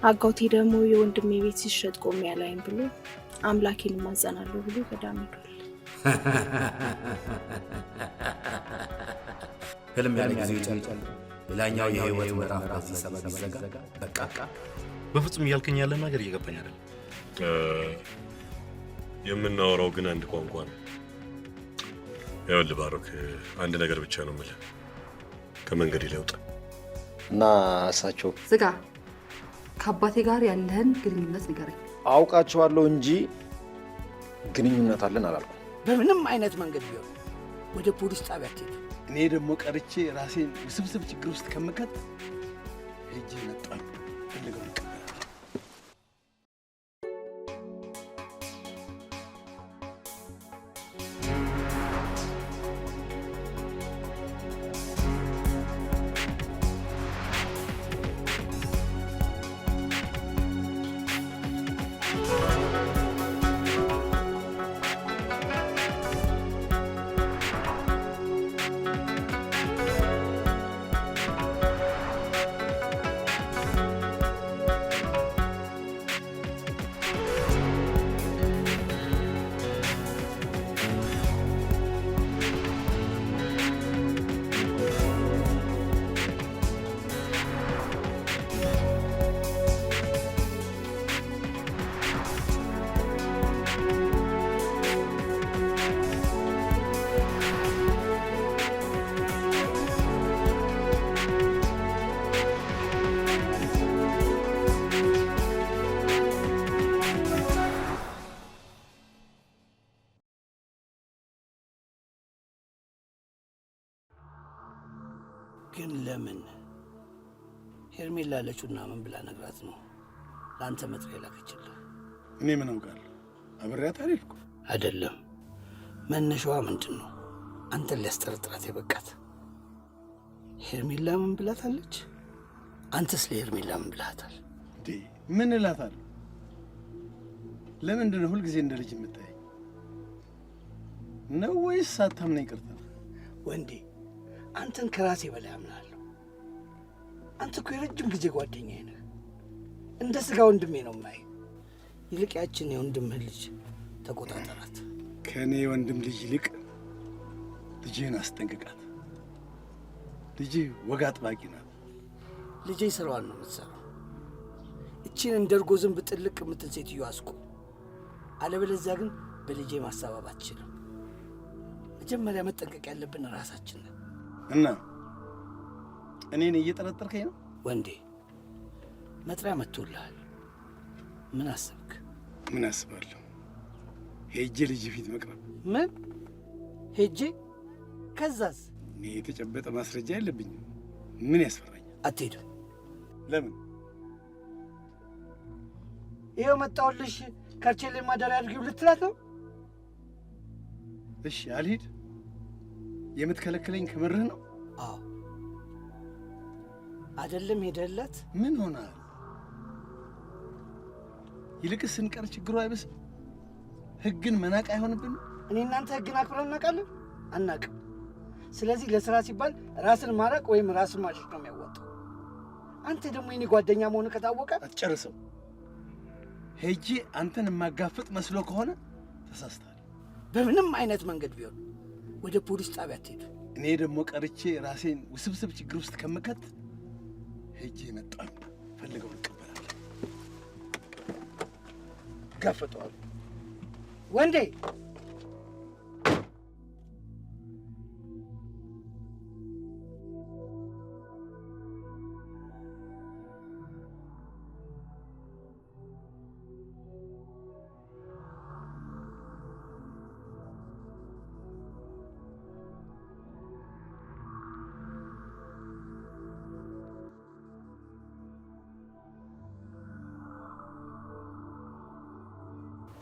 አጋውቴ ደግሞ የወንድሜ ቤት ሲሸጥ ቆሜ ያላይም ብሎ አምላኬን ማጸናለሁ ብሎ ገዳም ሄዷል። ህልም ያለ ጊዜ ይጨልጫል። ሌላኛው የህይወት ምዕራፍ በዚህ ሰበብ ይዘጋ። በቃ በፍጹም እያልከኝ ያለ ነገር እየገባኝ አይደለም። የምናወራው ግን አንድ ቋንቋ ነው። ይኸውልህ ባሮክ፣ አንድ ነገር ብቻ ነው የምልህ፣ ከመንገድ ይለውጥ እና እሳቸው ዝጋ። ከአባቴ ጋር ያለህን ግንኙነት ንገረኝ። አውቃቸዋለሁ እንጂ ግንኙነት አለን አላልኩም። በምንም አይነት መንገድ ቢሆን ወደ ፖሊስ ጣቢያ ትሄድ። እኔ ደግሞ ቀርቼ ራሴን ውስብስብ ችግር ውስጥ ከመከት ሄጄ መጣሁ። ፈልገው ግን ለምን ሄርሜላ አለችውና ምን ብላ ነግራት ነው ለአንተ መጥሪያ ላከችልህ? እኔ ምን አውቃለሁ? አብሬያት አልሄድኩም። አይደለም፣ መነሻዋ ምንድን ነው አንተን ሊያስጠረጥራት የበቃት? ሄርሜላ ምን ብላታለች? አንተስ ለሄርሜላ ምን ብላታል? እንዴ ምን እላታለሁ? ለምንድን ነው ሁልጊዜ እንደ ልጅ የምታየኝ? ነው ወይስ ሳታምነኝ ቀርታ? ወንዴ አንተን ከራሴ በላይ አምናለሁ። አንተ እኮ የረጅም ጊዜ ጓደኛዬ ነህ። እንደ ሥጋ ወንድሜ ነው የማይ። ይልቅ ያችን የወንድምህ ልጅ ተቆጣጠራት። ከእኔ ወንድም ልጅ ይልቅ ልጅህን አስጠንቅቃት። ልጅ ወግ አጥባቂ ናት። ልጄ ስራዋን ነው የምትሰራው። እቺን እንደ እርጎ ዝንብ ጥልቅ የምትል ሴትዮ አስቁም። አለበለዚያ ግን በልጄ ማሳባብ አትችልም። መጀመሪያ መጠንቀቅ ያለብን ራሳችን ነን። እና እኔን እየጠረጠርከኝ ነው? ወንዴ መጥሪያ መጥቶልሃል። ምን አሰብክ? ምን አስባለሁ? ሄጄ ልጅ ፊት መቅረብ። ምን ሄጄ? ከዛስ? እኔ የተጨበጠ ማስረጃ የለብኝም። ምን ያስፈራኛል? አትሄድም። ለምን? ይኸው መጣሁልሽ። ከርቼሌ ማደሪያ አድርጊው ልትላት ነው? እሺ አልሂድ? የምትከለክለኝ ከምርህ ነው? አዎ። አይደለም ሄደለት? ምን ሆናል? ይልቅስ ስንቀር ችግሩ አይበስም? ህግን መናቅ አይሆንብን? እኔ እናንተ ህግን አክብረን እናውቃለን? አናውቅም። ስለዚህ ለስራ ሲባል ራስን ማራቅ ወይም ራስን ማሸሽ ነው የሚያዋጣው። አንተ ደግሞ የኔ ጓደኛ መሆን ከታወቀ አትጨርሰው። ሄጄ አንተን የማጋፍጥ መስሎ ከሆነ ተሳስተሃል። በምንም አይነት መንገድ ቢሆን ወደ ፖሊስ ጣቢያ ትሄዱ። እኔ ደግሞ ቀርቼ ራሴን ውስብስብ ችግር ውስጥ ከመከት ሄጄ መጣሁ። ፈልገው እቀበላለሁ። ጋፈጠዋል። ወንዴ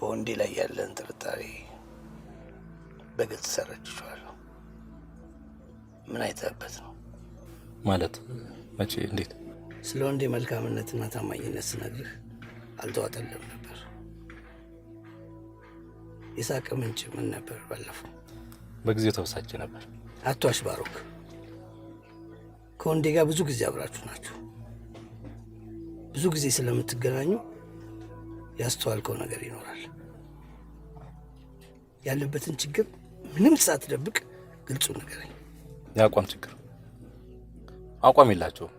በወንዴ ላይ ያለን ጥርጣሬ በግልጽ ተረድቼዋለሁ። ምን አይተህበት ነው? ማለት መቼ? እንዴት? ስለ ወንዴ መልካምነትና ታማኝነት ስነግርህ አልተዋጠለም ነበር። የሳቅ ምንጭ ምን ነበር? ባለፈው በጊዜው ተበሳጨ ነበር። አትዋሽ ባሮክ። ከወንዴ ጋር ብዙ ጊዜ አብራችሁ ናችሁ። ብዙ ጊዜ ስለምትገናኙ ያስተዋልከው ነገር ይኖራል። ያለበትን ችግር ምንም ሳትደብቅ ግልጹ ንገረኝ። የአቋም ችግር አቋም የላቸውም።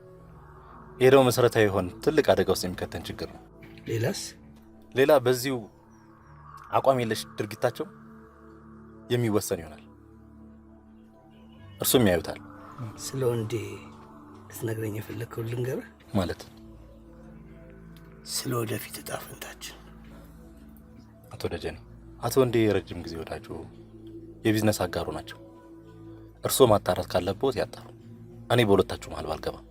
ሄደው መሰረታዊ የሆነ ትልቅ አደጋ ውስጥ የሚከተን ችግር ነው። ሌላስ? ሌላ በዚሁ አቋም የለሽ ድርጊታቸው የሚወሰን ይሆናል። እርሱም ያዩታል። ስለ ወንዴ ልትነግረኝ የፈለግከው ልንገርህ? ማለት ስለ ወደፊት እጣ ፈንታችን። አቶ ደጀኔ፣ አቶ ወንዴ የረጅም ጊዜ ወዳጁ የቢዝነስ አጋሩ ናቸው። እርስዎ ማጣራት ካለበት ያጣሩ። እኔ በሁለታችሁ መሃል ባልገባም።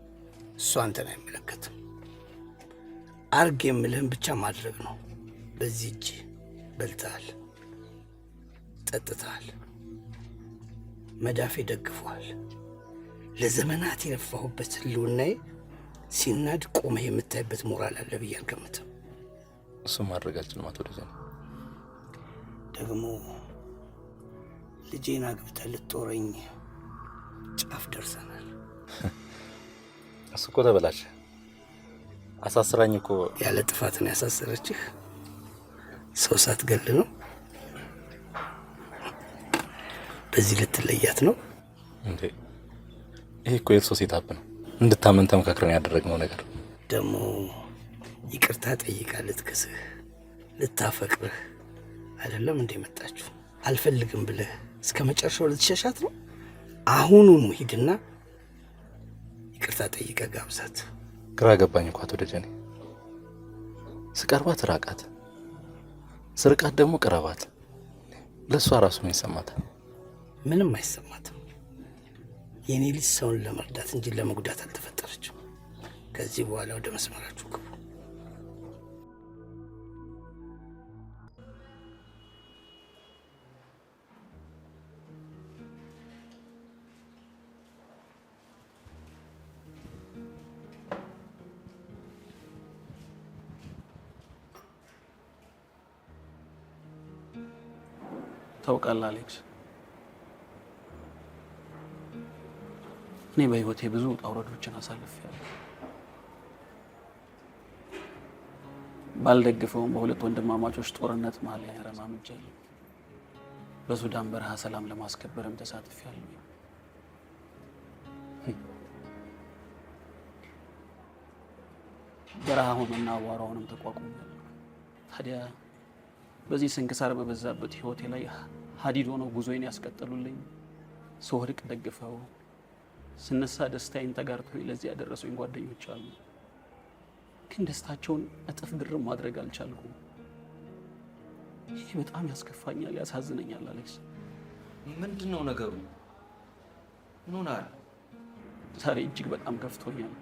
እሱ አንተን አይመለከትም። አርግ የምልህን ብቻ ማድረግ ነው። በዚህ እጅ በልተሃል፣ ጠጥተሃል፣ መዳፌ ደግፏል። ለዘመናት የለፋሁበት ህልውናዬ ሲናድ ቆመህ የምታይበት ሞራል አለ ብዬ አልገምትም። እሱም ማድረጋችን አቶ ደጀኔ ደግሞ ልጄን አግብተህ ልትጦረኝ ጫፍ ደርሰናል። እሱ እኮ ተበላሸ። አሳስራኝ እኮ ያለ ጥፋት ነው ያሳሰረችህ። ሰው ሳትገል ነው። በዚህ ልትለያት ነው እንዴ? ይሄ እኮ የእርሶ ሴታፕ ነው። እንድታመን ተመካክረን ያደረግነው ነገር። ደግሞ ይቅርታ ጠይቃ ልትክስህ ልታፈቅርህ አይደለም እንዴ መጣችሁ? አልፈልግም ብለህ እስከ መጨረሻው ልትሸሻት ነው? አሁኑኑ ሂድና ይቅርታ ጠይቀ ጋብዛት። ግራ ገባኝ እኮ አቶ ደጀኔ። ስቀርባት ራቃት፣ ስርቃት ደግሞ ቅረባት። ለሷ ራሱ ምን ይሰማታል? ምንም አይሰማትም። የኔ ልጅ ሰውን ለመርዳት እንጂ ለመጉዳት አልተፈጠረችም። ከዚህ በኋላ ወደ መስመራችሁ ግቡ። ታውቃለህ አሌክስ፣ እኔ በህይወቴ ብዙ ውጣ ውረዶችን አሳልፌያለሁ። ባልደግፈውም በሁለት ወንድማማቾች ጦርነት መሀል ላይ ተረማምጃለሁ። በሱዳን በረሃ ሰላም ለማስከበርም ተሳትፌያለሁ። በረሃውንና አቧራውንም ተቋቁሜያለሁ። ታዲያ በዚህ ስንክሳር በበዛበት ህይወቴ ላይ ሀዲድ ሆነው ጉዞዬን ያስቀጠሉልኝ፣ ስወድቅ ደግፈው፣ ስነሳ ደስታዬን ተጋርተው ለዚህ ያደረሱኝ ጓደኞች አሉ። ግን ደስታቸውን እጥፍ ድርብ ማድረግ አልቻልኩም። ይሄ በጣም ያስከፋኛል፣ ያሳዝነኛል። አሌክስ፣ ምንድነው ነገሩ? ምን ሆነሃል? ዛሬ እጅግ በጣም ከፍቶኛል።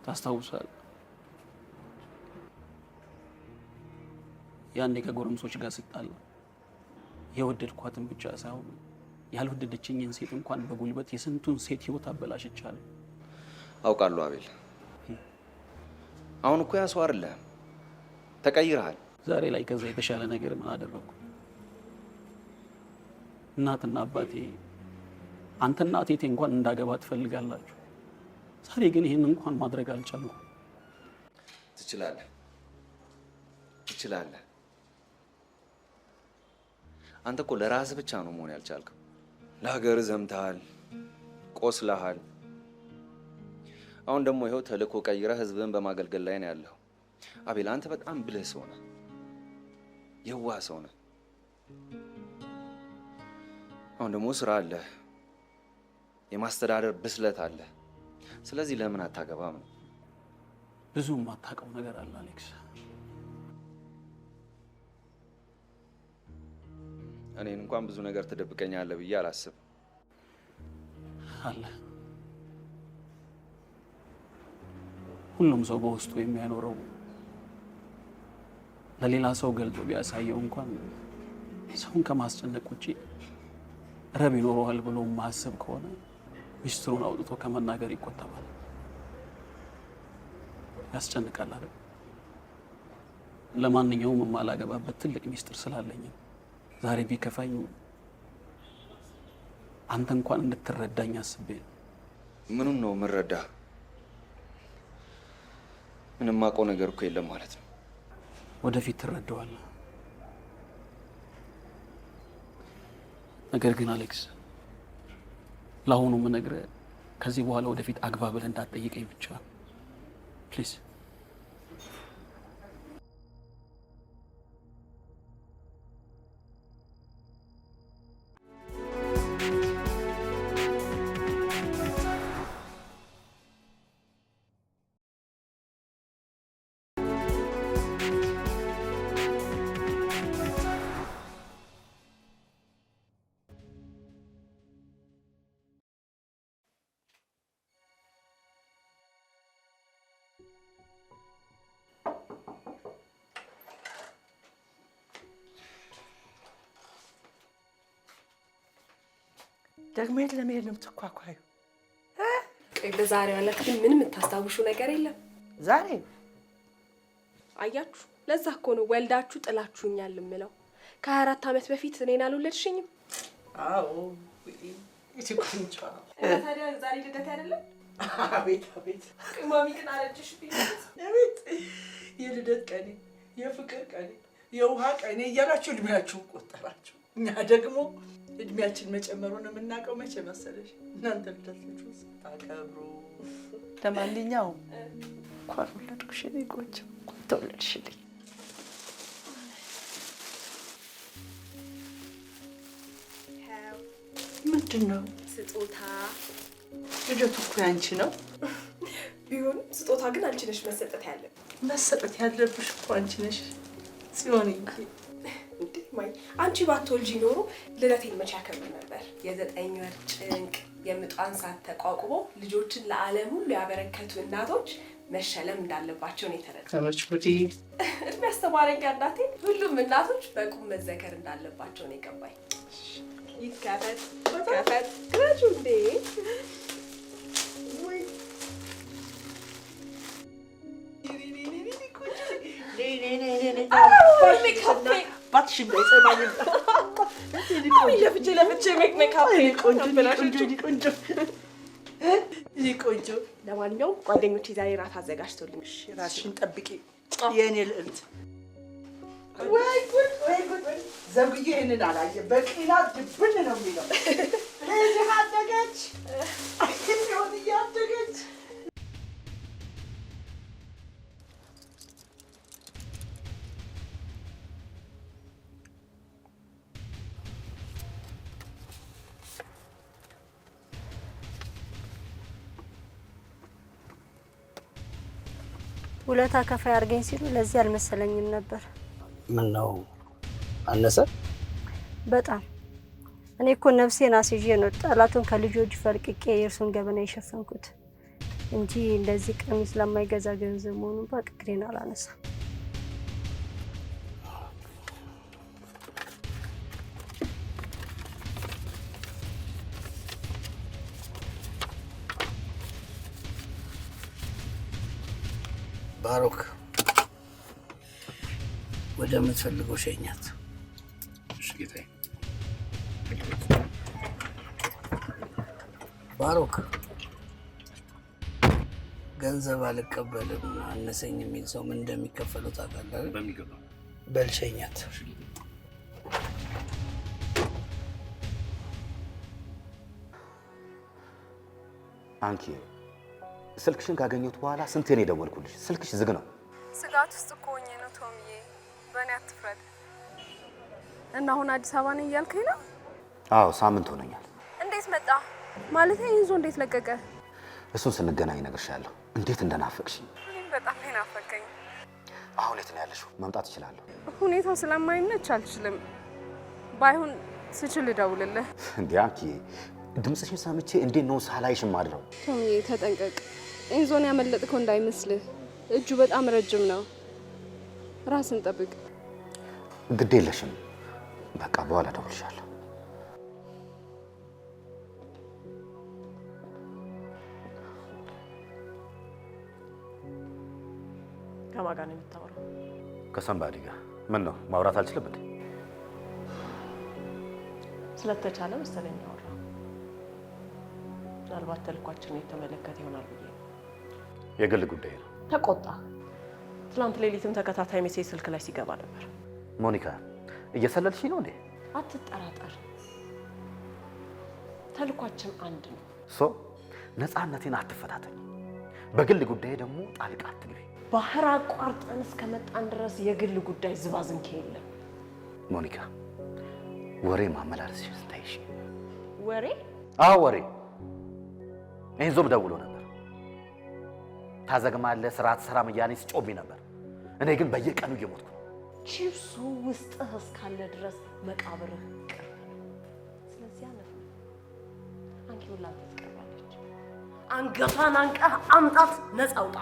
ታስታውሳለህ? ያኔ ከጎረምሶች ጋር ስጣላ የወደድኳትን ብቻ ሳይሆን ያልወደደችኝን ሴት እንኳን በጉልበት የስንቱን ሴት ህይወት አበላሽቻለሁ። አውቃለሁ አቤል። አሁን እኮ ያሰው አይደለህም፣ ተቀይረሃል። ዛሬ ላይ ከዛ የተሻለ ነገር ምን አደረኩ? እናትና አባቴ፣ አንተና እቴቴ እንኳን እንዳገባ ትፈልጋላችሁ። ዛሬ ግን ይሄን እንኳን ማድረግ አልቻልኩም። ትችላለህ፣ ትችላለህ። አንተ እኮ ለራስህ ብቻ ነው መሆን ያልቻልከው። ለሀገርህ ዘምተሃል፣ ቆስለሃል። አሁን ደግሞ ይኸው ተልእኮ ቀይረህ ህዝብህን በማገልገል ላይ ነው ያለው። አቤል፣ አንተ በጣም ብልህ ሰው ነህ፣ የዋህ ሰው ነህ። አሁን ደግሞ ስራ አለ፣ የማስተዳደር ብስለት አለ። ስለዚህ ለምን አታገባም ነው? ብዙ የማታውቀው ነገር አለ አሌክስ። እኔን እንኳን ብዙ ነገር ትደብቀኛለህ ብዬ አላስብም። አለ። ሁሉም ሰው በውስጡ የሚያኖረው ለሌላ ሰው ገልጦ ቢያሳየው እንኳን ሰውን ከማስጨነቅ ውጪ ረብ ይኖረዋል ብሎ ማሰብ ከሆነ ሚስጥሩን አውጥቶ ከመናገር ይቆጠባል። ያስጨንቃል አይደል? ለማንኛውም የማላገባበት ትልቅ ሚስጥር ስላለኝ ዛሬ ቢከፋኝ አንተ እንኳን እንድትረዳኝ አስቤ ምኑን ነው የምረዳ? ምንም የማውቀው ነገር እኮ የለም ማለት ነው። ወደፊት ትረዳዋለህ። ነገር ግን አሌክስ፣ ለአሁኑ የምነግርህ ከዚህ በኋላ ወደፊት አግባ ብለህ እንዳትጠይቀኝ ብቻ ፕሊዝ። ደግሞ የት ለመሄድ ነው የምትኳኳዩ? ቆይ በዛሬው ዕለት ግን ምንም የምታስታውሹ ነገር የለም? ዛሬ አያችሁ፣ ለዛ እኮ ነው ወልዳችሁ ጥላችሁኛል የምለው። ከ24 ዓመት በፊት እኔን አልወለድሽኝም? አዎ ኢትዮጵያንጫ። ታዲያ ዛሬ ልደት አይደለም? አቤት አቤት። ማሚ ግን አረጀሽብኝ። አቤት የልደት ቀኔ፣ የፍቅር ቀኔ፣ የውሃ ቀኔ እያላችሁ እድሜያችሁን ቆጠራችሁ። እኛ ደግሞ እድሜያችን መጨመሩን የምናውቀው መቼ መሰለሽ? እናንተ ልደታችሁ ስታከብሩ። ለማንኛውም እንኳን ወለድኩሽ የእኔ ቆንጆ፣ እንኳን ተወለድሽልኝ። ምንድን ነው? ስጦታ። ልደቱ እኮ ያንቺ ነው። ቢሆንም ስጦታ ግን አንቺ ነሽ መሰጠት ያለብሽ። መሰጠት ያለብሽ እኮ አንቺ ነሽ ጽዮን። እንዴ ማይ፣ አንቺ ባትወልጂ ኖሮ ልደቴን መቼ ያከብር ነበር? የ9 ወር ጭንቅ የምጧን ሰዓት ተቋቁሞ ልጆችን ለዓለም ሁሉ ያበረከቱ እናቶች መሸለም እንዳለባቸው ነው የተረዳሁት። ከመች ወዲህ እድሜ አስተማረኝ እናቴ። ሁሉም እናቶች በቁም መዘከር እንዳለባቸው ነው የገባኝ። ይከፈት ከፈት ክረጁ እንዴ ቆንጆ። ለማንኛውም ጓደኞቼ ዛሬ ራት አዘጋጅቶልኝ፣ ራስሽን ጠብቂ የእኔ ልዕልት። ወይ ጉድ ወይ ጉድ! ዘውዬ ይህንን አላየም። በቅናት ድብን ነው የሚለው። ልጅህ አደገች ሆን እያደገች ውለታ ከፋይ አድርገኝ ሲሉ ለዚህ አልመሰለኝም ነበር። ምን ነው አነሰ? በጣም እኔ እኮ ነፍሴን አስይዤ ነው ጠላቱን ከልጆች ፈልቅቄ የእርሱን ገበና የሸፈንኩት እንጂ እንደዚህ ቀሚስ ለማይገዛ ገንዘብ መሆኑን በቅግሬን አላነሳ። ባሮክ ወደ ምትፈልገው ሸኛት። እሺ ጌታዬ። ባሮክ ገንዘብ አልቀበልም አነሰኝ የሚል ሰው ምን እንደሚከፈለው ታውቃለህ? በሚገባ በል ሸኛት። አንቺ ስልክሽን ካገኘሁት በኋላ ስንቴ ነው የደወልኩልሽ? ስልክሽ ዝግ ነው። ስጋት ውስጥ እኮ ሆኜ ነው ቶምዬ፣ በእኔ አትፍረድ። እና አሁን አዲስ አበባ ነኝ እያልከኝ ነው? አዎ ሳምንት ሆነኛል። እንዴት መጣ? ማለት ይዞ እንዴት ለቀቀ? እሱን ስንገናኝ እነግርሻለሁ። እንዴት እንደናፈቅሽኝ። በጣም ናፈቀኝ። አሁን የት ነው ያለሽው? መምጣት እችላለሁ? ሁኔታው ስለማይመች አልችልም። ባይሆን ስችል እደውልልህ። እንዴ አንቺ ድምፅሽን ሰምቼ እንዴት ነው ሳላይሽ ማድረው? ቶምዬ ተጠንቀቅ። ኢንዞን ያመለጥከው እንዳይመስልህ። እጁ በጣም ረጅም ነው። ራስን ጠብቅ። ግድ የለሽም። በቃ በኋላ እደውልልሻለሁ። ከማን ጋር ነው የምታወራው? ከሰንባዲ ጋር። ምን ነው ማውራት አልችልም እንዴ? ስለተቻለ መሰለኝ አወራ። ምናልባት ተልኳችንን የተመለከተ ይሆናል ብዬ ነው። የግል ጉዳይ ነው። ተቆጣ። ትናንት ሌሊትም ተከታታይ ሜሴጅ ስልክ ላይ ሲገባ ነበር። ሞኒካ እየሰለልሽ ነው እንዴ? አትጠራጠር፣ ተልኳችን አንድ ነው። ነፃነቴን አትፈታተኝ። በግል ጉዳይ ደግሞ ጣልቃ አትግቢ። ባህር አቋርጠን እስከመጣን ድረስ የግል ጉዳይ ዝባዝንኬ የለም። ሞኒካ ወሬ ማመላለስሽን ስታይሽ። ወሬ? አዎ ወሬ። ኤንዞም ደውሎ ነበር። ታዘግማለህ፣ ስራ አትሰራም እያለኝ ሲጮህብኝ ነበር። እኔ ግን በየቀኑ እየሞትኩ ነው። ቺፕሱ ውስጥህ እስካለ ድረስ መቃብርህ ቅርብ ነው። ስለዚህ አለፍ አንኪውላ ትቀርባለች። አንገቷን አንቀህ አምጣት፣ ነፃ አውጣ።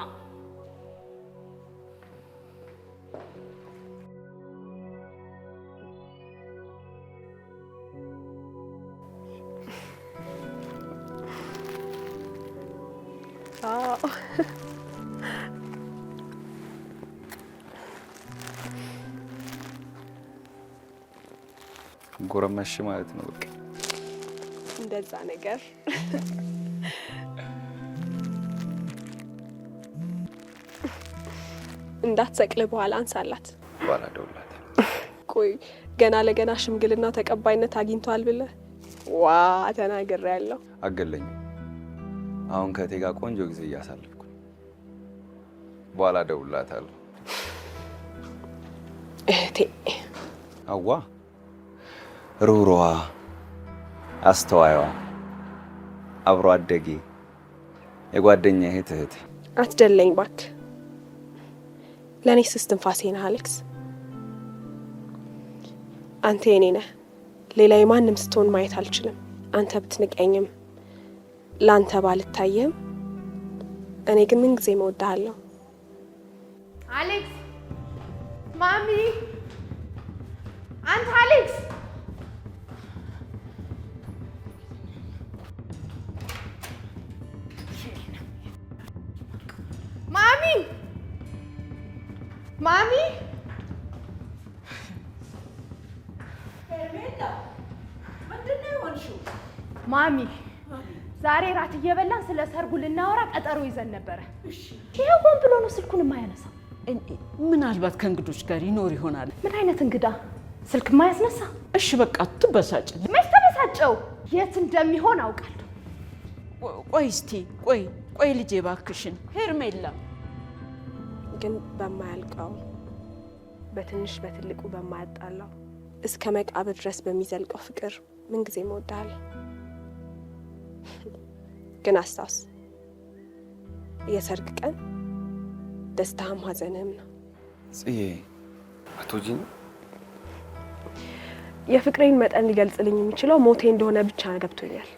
ጎረመሽ ማለት ነው በቃ እንደዛ ነገር። እንዳትሰቅል በኋላ አንሳላት። በኋላ ደውላት። ቆይ ገና ለገና ሽምግልናው ተቀባይነት አግኝቷል ብለህ ዋ ተናግሬያለሁ። አገለኝም። አሁን ከእቴ ጋር ቆንጆ ጊዜ እያሳለፍኩ ነው። በኋላ ደውላታለሁ። እህቴ አዋ ሩህሩዋ፣ አስተዋይዋ፣ አብሮ አደጌ፣ የጓደኛ እህቴ። አትደለኝ ባክ። ለእኔ እስትንፋሴ ነህ አሌክስ። አንተ የኔ ነህ። ሌላ የማንም ስትሆን ማየት አልችልም። አንተ ብትንቀኝም ለአንተ ባልታየም እኔ ግን ምን ጊዜ እወድሃለሁ። አሌክስ ማሚ፣ አንተ አሌክስ ማሚ ማሚ ማሚ ዛሬ ራት እየበላን ስለ ሰርጉ ልናወራ ቀጠሮ ይዘን ነበረ። ይሄው ሆን ብሎ ነው ስልኩን የማያነሳው። ምናልባት ከእንግዶች ጋር ይኖር ይሆናል። ምን አይነት እንግዳ? ስልክ የማያስነሳ? እሺ በቃ አትበሳጭ። መች ተበሳጨው? የት እንደሚሆን አውቃለሁ። ቆይ እስቲ ቆይ ልጄ እባክሽን። ሄርሜላ ግን በማያልቀው በትንሽ በትልቁ በማያጣላው እስከ መቃብር ድረስ በሚዘልቀው ፍቅር ምን ጊዜ እወድሃለሁ። ግን አስታውስ፣ የሰርግ ቀን ደስታህም ሀዘንህም ነው። ጽዬ አትወጂኝ? የፍቅሬን መጠን ሊገልጽልኝ የሚችለው ሞቴ እንደሆነ ብቻ ገብቶኛል።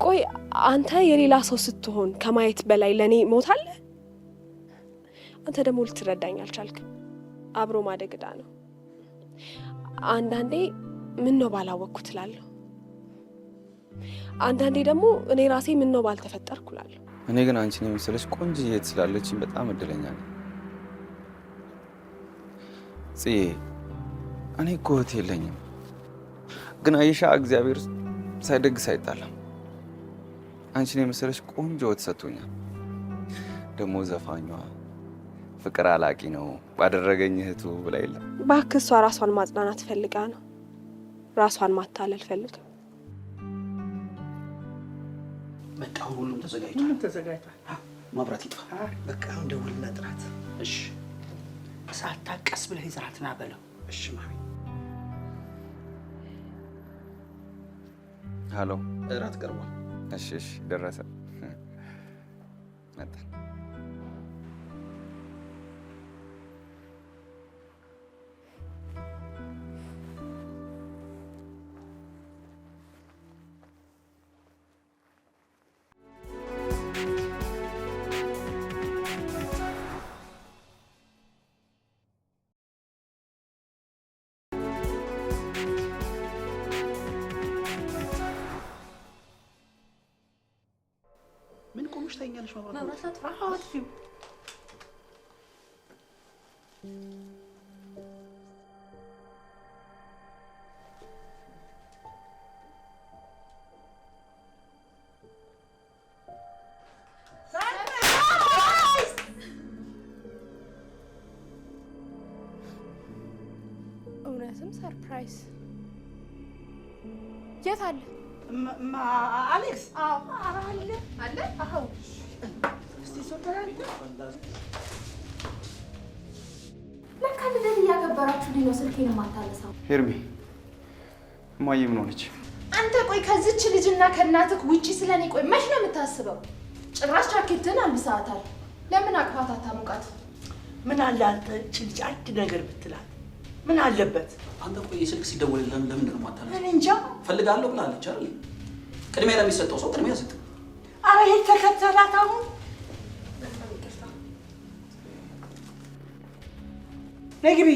ቆይ አንተ የሌላ ሰው ስትሆን ከማየት በላይ ለኔ ሞት አለ? አንተ ደግሞ ልትረዳኝ አልቻልክም። አብሮ ማደግ ዕዳ ነው። አንዳንዴ ምን ነው ባላወቅኩት እላለሁ። አንዳንዴ ደግሞ እኔ ራሴ ምን ነው ባልተፈጠርኩ እላለሁ። እኔ ግን አንቺን የመሰለች ቆንጆ እህት ስላለችኝ በጣም እድለኛ ነኝ። ጽዬ እኔ እኮ እህት የለኝም፣ ግን አይሻ እግዚአብሔር ሳይደግስ አይጣላም። አንቺን የመሰለች ቆንጆ እህት ሰጥቶኛል። ደግሞ ዘፋኟ ፍቅር አላቂ ነው ባደረገኝ እህቱ ብላ የለም። እባክህ እሷ ራሷን ማጽናናት ፈልጋ ነው፣ ራሷን ማታለል ፈልጋ። በቃ ሁሉም ተዘጋጅቷል። ሁሉም ተዘጋጅቷል። መብራት ይጥፋ። በቃ አሁን ደውልና ጥራት። እሺ ሳታቀስ ብለህ ይዘራት ና በለው። እሺ ማሚ። ሄሎ፣ እራት ቀርቧል። እሺ ደረሰ። መጣ። ምን ቆምሽ ታኛለሽ? መብራት አጥፋ። አጥፊው ሰርፕራይዝ የት አለ? አሌክስ? አዎ አለ አለ። አዎ እስቲ ሶተራል ለካ ልደት እያከበራችሁልኝ ነው ስልኬን የማታነሳው። ሄርሜ እማዬ ምን ሆነች? አንተ ቆይ ከዚች ልጅና ከእናትህ ውጪ ስለኔ ቆይ መች ነው የምታስበው? ጭራሽ ጃኬትን አልብሰሃታል። ለምን አቅፋት አታሙቃት? ምን አለ አንተ እቺ ልጅ አንድ ነገር ብትላት ምን አለበት? አንተ ቆይ ስልክ ሲደወልልህ ለምን ነው የማታነሳው? እኔ እንጃ ፈልጋለሁ ብላለች አይደል? ቅድሚያ ለሚሰጠው ሰው ቅድሚያ ስጥ። አረ ይሄ ተከተላት አሁን ነግቢ።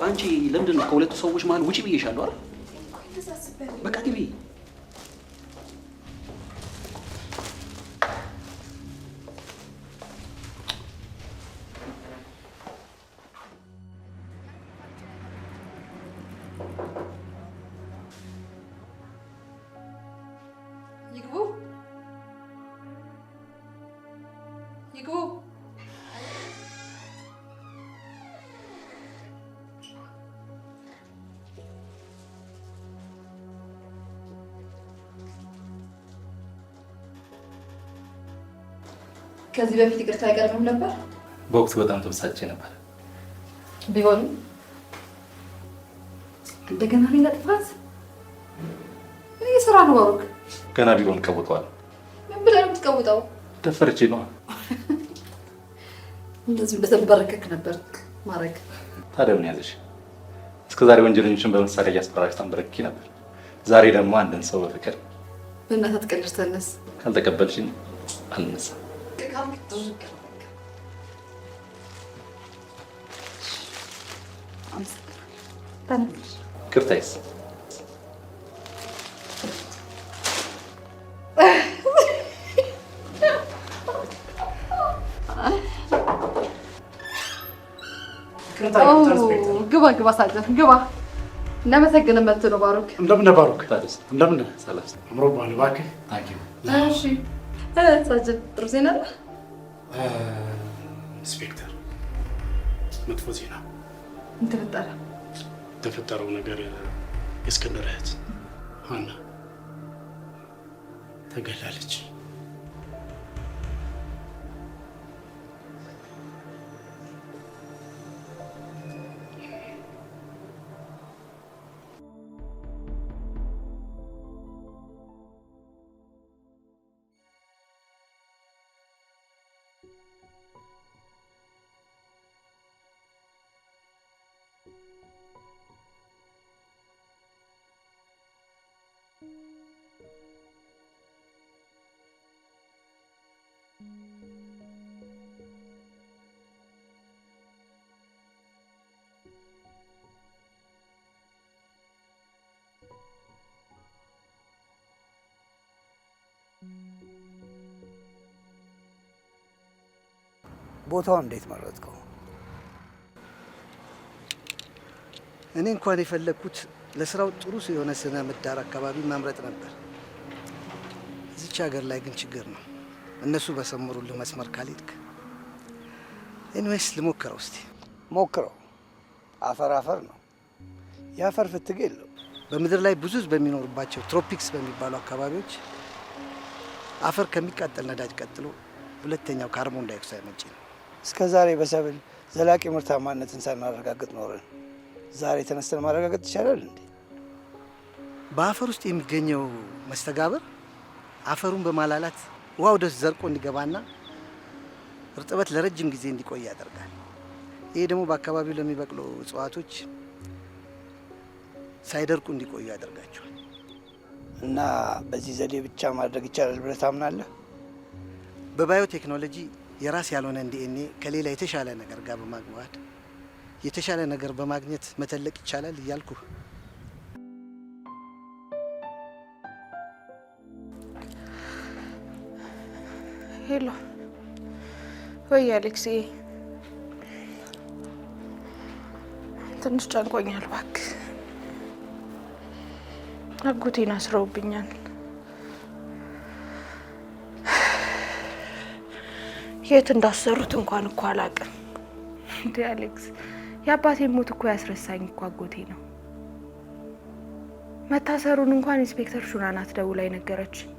አንቺ ለምንድን ነው ከሁለቱ ሰዎች መሀል ውጪ ብዬሻለሁ አይደል? በቃ ግቢ። ይግቡ ይግቡ። ከዚህ በፊት ይቅርታ አይቀርብም ነበር? በወቅቱ በጣም ተበሳጭቼ ነበር። ቢሆንም እንደገና ሌላ ጥፋት ይህ ስራ ነው ባሩክ። ገና ቢሆን ቀውጠዋል። ምን ብለህ ነው የምትቀውጠው? ደፈርቼ ነዋ። እንደዚህ እንደተንበረከክ ነበር ማድረግ። ታዲያ ምን ያዘሽ? እስከዛሬ ወንጀለኞችን በመሳሪያ እያስፈራራሽ ታንበረክኪ ነበር። ዛሬ ደግሞ አንድን ሰው በፍቅር በእናትህ አትቀልድ። ተነስ። ካልተቀበልሽኝ አልነሳም። ክርታይስ ግባ ግባ፣ ሳጀን ግባ። እናመሰግን መጥቶ ነው ባሩክ። እንደምን ባሩክ? ታዲያስ እንደምን ሰላም አምሮብሃል? እባክህ ታንኪዩ። እሺ ሳጀን፣ ጥሩ ዜና አለ? ኢንስፔክተር፣ መጥፎ ዜና። ምን ተፈጠረ? የተፈጠረው ነገር የእስክንድር እህት ሀና ተገላለች። ቦታውን እንዴት መረጥከው? እኔ እንኳን የፈለግኩት ለስራው ጥሩ የሆነ ስነ ምህዳር አካባቢ መምረጥ ነበር። እዚች ሀገር ላይ ግን ችግር ነው። እነሱ በሰመሩልህ መስመር ካልሄድክ። ኤኒዌይስ ልሞክረው እስቲ። ሞክረው። አፈር አፈር ነው። የአፈር ፍትግ የለው። በምድር ላይ ብዙ ህዝብ በሚኖርባቸው ትሮፒክስ በሚባሉ አካባቢዎች አፈር ከሚቃጠል ነዳጅ ቀጥሎ ሁለተኛው ካርቦን ዳይኦክሳይድ መንጭ ነው። እስከ ዛሬ በሰብል ዘላቂ ምርታማነትን ሳናረጋግጥ ኖረን ዛሬ ተነስተን ማረጋገጥ ይቻላል እንዴ? በአፈር ውስጥ የሚገኘው መስተጋብር አፈሩን በማላላት ውሃው ደስ ዘርቆ እንዲገባና እርጥበት ለረጅም ጊዜ እንዲቆይ ያደርጋል። ይሄ ደግሞ በአካባቢው ለሚበቅሉ እጽዋቶች ሳይደርቁ እንዲቆዩ ያደርጋቸዋል። እና በዚህ ዘዴ ብቻ ማድረግ ይቻላል ብለህ ታምናለህ? በባዮ ቴክኖሎጂ የራስ ያልሆነ ዲኤንኤ ከሌላ የተሻለ ነገር ጋር በማግባባት የተሻለ ነገር በማግኘት መተለቅ ይቻላል እያልኩ። ሄሎ፣ ወይ አሌክስ፣ ትንሽ ጨንቆኛል እባክህ። አጎቴን አስረውብኛል። የት እንዳሰሩት እንኳን እኮ አላውቅም። እንዴ አሌክስ፣ የአባቴን ሞት እኮ ያስረሳኝ እኮ አጎቴ ነው። መታሰሩን እንኳን ኢንስፔክተር ሹራ ናት ደውላ የነገረችኝ።